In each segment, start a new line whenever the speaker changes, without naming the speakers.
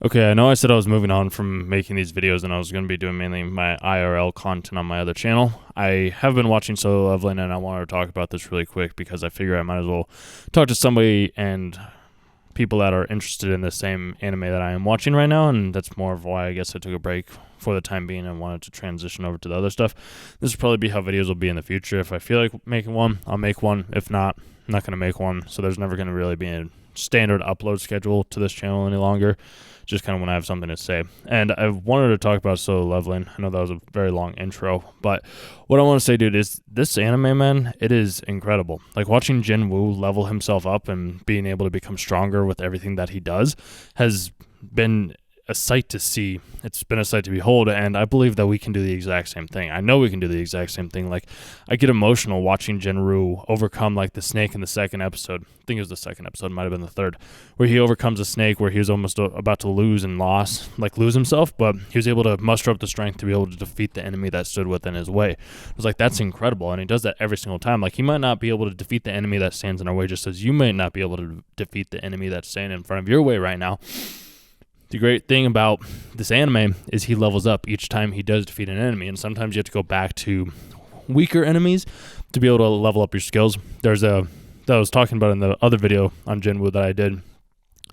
Okay, I know I said I was moving on from making these videos and I was going to be doing mainly my IRL content on my other channel. I have been watching Solo Leveling and I wanted to talk about this really quick because I figure I might as well talk to somebody and people that are interested in the same anime that I am watching right now, and that's more of why I guess I took a break for the time being and wanted to transition over to the other stuff. This will probably be how videos will be in the future. If I feel like making one, I'll make one. If not, I'm not going to make one. So there's never going to really be a standard upload schedule to this channel any longer, just kind of when I have something to say. And I wanted to talk about Solo Leveling. I know that was a very long intro, but what I want to say, dude, is this anime, man, it is incredible. Like watching Jin Woo level himself up and being able to become stronger with everything that he does has been a sight to see. It's been a sight to behold, and I believe that we can do the exact same thing. I know we can do the exact same thing. Like, I get emotional watching Jinru overcome, like, the snake in the second episode. I think it was the second episode, might have been the third, where he overcomes a snake where he was almost about to lose himself, but he was able to muster up the strength to be able to defeat the enemy that stood within his way. I was like, that's incredible, and he does that every single time. Like, he might not be able to defeat the enemy that stands in our way, just as you might not be able to defeat the enemy that's standing in front of your way right now. The great thing about this anime is he levels up each time he does defeat an enemy, and sometimes you have to go back to weaker enemies to be able to level up your skills. That I was talking about in the other video on Jinwoo that I did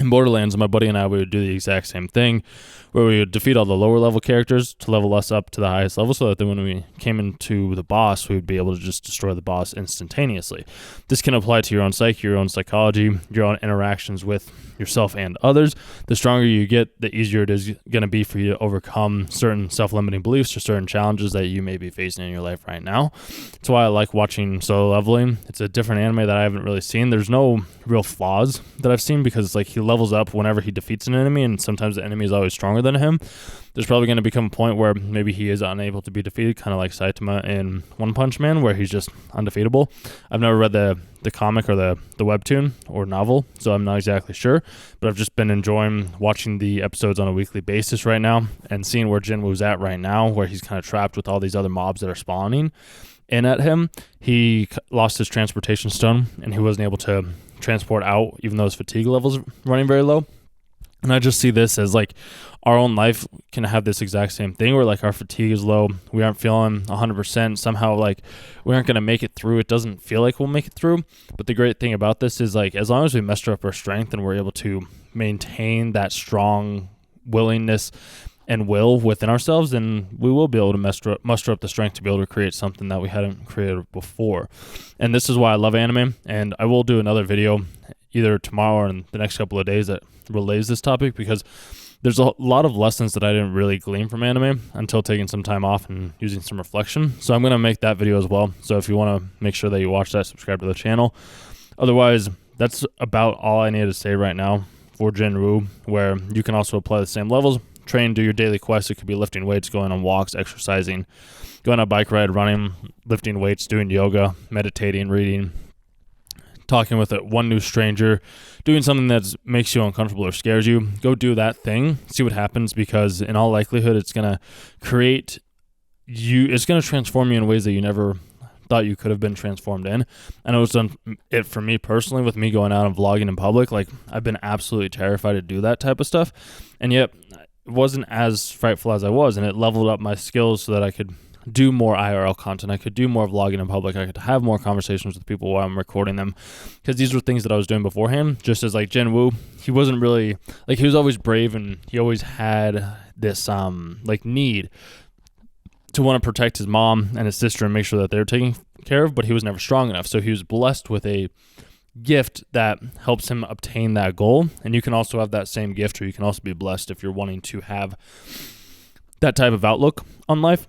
in Borderlands. My buddy and I, we would do the exact same thing, where we would defeat all the lower level characters to level us up to the highest level, so that then when we came into the boss, we would be able to just destroy the boss instantaneously. This can apply to your own psyche, your own psychology, your own interactions with yourself and others. The stronger you get, the easier it is going to be for you to overcome certain self-limiting beliefs or certain challenges that you may be facing in your life right now. That's why I like watching Solo Leveling. It's a different anime that I haven't really seen. There's no real flaws that I've seen because like he levels up whenever he defeats an enemy, and sometimes the enemy is always stronger than him. There's probably going to become a point where maybe he is unable to be defeated, kind of like Saitama in One Punch Man, where he's just undefeatable. I've never read the comic or the webtoon or novel, so I'm not exactly sure, but I've just been enjoying watching the episodes on a weekly basis right now and seeing where Jinwoo's at right now, where he's kind of trapped with all these other mobs that are spawning in at him. He lost his transportation stone and he wasn't able to transport out, even though his fatigue level's running very low. And I just see this as like our own life can have this exact same thing where like our fatigue is low. We aren't feeling 100%. Somehow like we aren't going to make it through. It doesn't feel like we'll make it through. But the great thing about this is like as long as we muster up our strength and we're able to maintain that strong willingness and will within ourselves, then we will be able to muster up the strength to be able to create something that we hadn't created before. And this is why I love anime. And I will do another video either tomorrow or in the next couple of days that relays this topic, because there's a lot of lessons that I didn't really glean from anime until taking some time off and using some reflection. So I'm going to make that video as well. So if you want to make sure that you watch that, subscribe to the channel. Otherwise, that's about all I need to say right now for Jinwoo, where you can also apply the same levels, train, do your daily quests. It could be lifting weights, going on walks, exercising, going on a bike ride, running, lifting weights, doing yoga, meditating, reading, talking with one new stranger, doing something that makes you uncomfortable or scares you. Go do that thing, see what happens, because in all likelihood it's going to it's going to transform you in ways that you never thought you could have been transformed in. I know it's done it for me personally with me going out and vlogging in public. Like I've been absolutely terrified to do that type of stuff, and yet it wasn't as frightful as I was, and it leveled up my skills so that I could do more IRL content. I could do more vlogging in public. I could have more conversations with people while I'm recording them, because these were things that I was doing beforehand. Just as like Jinwoo, he wasn't really like, he was always brave and he always had this like need to want to protect his mom and his sister and make sure that they're taken care of, but he was never strong enough. So he was blessed with a gift that helps him obtain that goal. And you can also have that same gift, or you can also be blessed if you're wanting to have that type of outlook on life.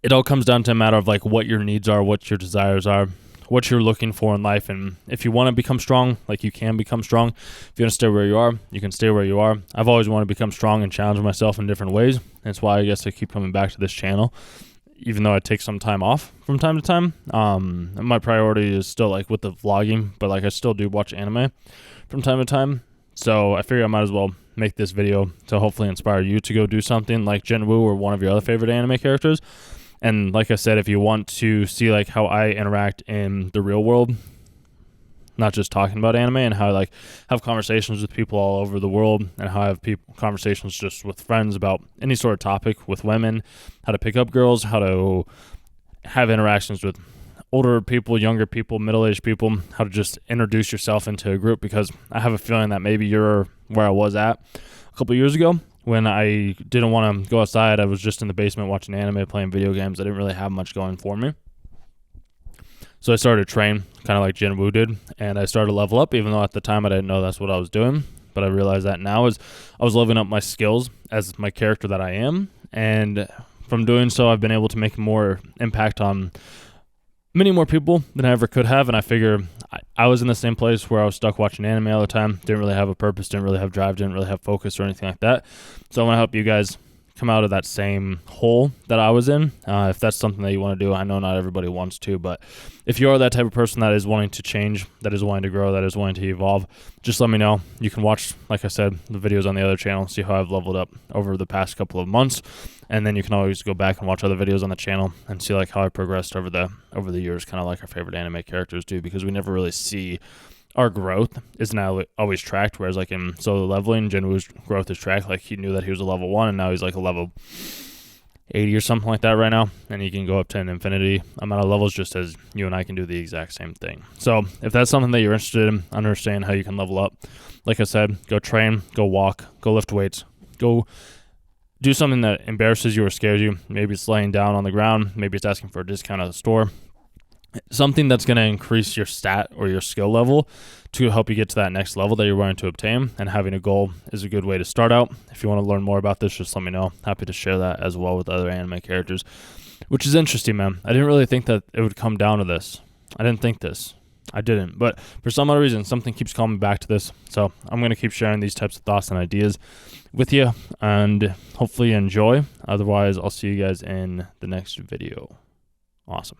It all comes down to a matter of like what your needs are, what your desires are, what you're looking for in life. And if you want to become strong, like you can become strong. If you want to stay where you are, you can stay where you are. I've always wanted to become strong and challenge myself in different ways. That's why I guess I keep coming back to this channel, even though I take some time off from time to time. My priority is still like with the vlogging, but like I still do watch anime from time to time. So I figure I might as well make this video to hopefully inspire you to go do something like Jinwoo or one of your other favorite anime characters. And like I said, if you want to see like how I interact in the real world, not just talking about anime, and how I like have conversations with people all over the world, and how I have conversations just with friends about any sort of topic with women, how to pick up girls, how to have interactions with older people, younger people, middle-aged people, how to just introduce yourself into a group, because I have a feeling that maybe you're where I was at a couple years ago when I didn't want to go outside. I was just in the basement watching anime, playing video games. I didn't really have much going for me. So I started to train, kind of like Jin Woo did, and I started to level up, even though at the time I didn't know that's what I was doing. But I realized that now as I was leveling up my skills as my character that I am, and from doing so, I've been able to make more impact on many more people than I ever could have. And I figure I was in the same place where I was stuck watching anime all the time, didn't really have a purpose, didn't really have drive, didn't really have focus or anything like that. So I want to help you guys come out of that same hole that I was in. If that's something that you want to do, I know not everybody wants to, but if you are that type of person that is wanting to change, that is wanting to grow, that is wanting to evolve, just let me know. You can watch, like I said, the videos on the other channel, see how I've leveled up over the past couple of months, and then you can always go back and watch other videos on the channel and see like how I progressed over the years, kind of like our favorite anime characters do, because we never really see our growth is now always tracked, whereas like in solo leveling, Jinwoo's growth is tracked. Like he knew that he was a level 1, and now he's like a level 80 or something like that right now, and he can go up to an infinity amount of levels, just as you and I can do the exact same thing. So if that's something that you're interested in, understand how you can level up. Like I said, go train, go walk, go lift weights, go do something that embarrasses you or scares you. Maybe it's laying down on the ground, maybe it's asking for a discount at the store. Something that's going to increase your stat or your skill level to help you get to that next level that you're wanting to obtain. And having a goal is a good way to start out. If you want to learn more about this, just let me know. Happy to share that as well with other anime characters, which is interesting, man. I didn't really think that it would come down to this. I didn't think this. I didn't. But for some other reason, something keeps coming back to this. So I'm going to keep sharing these types of thoughts and ideas with you, and hopefully you enjoy. Otherwise, I'll see you guys in the next video. Awesome.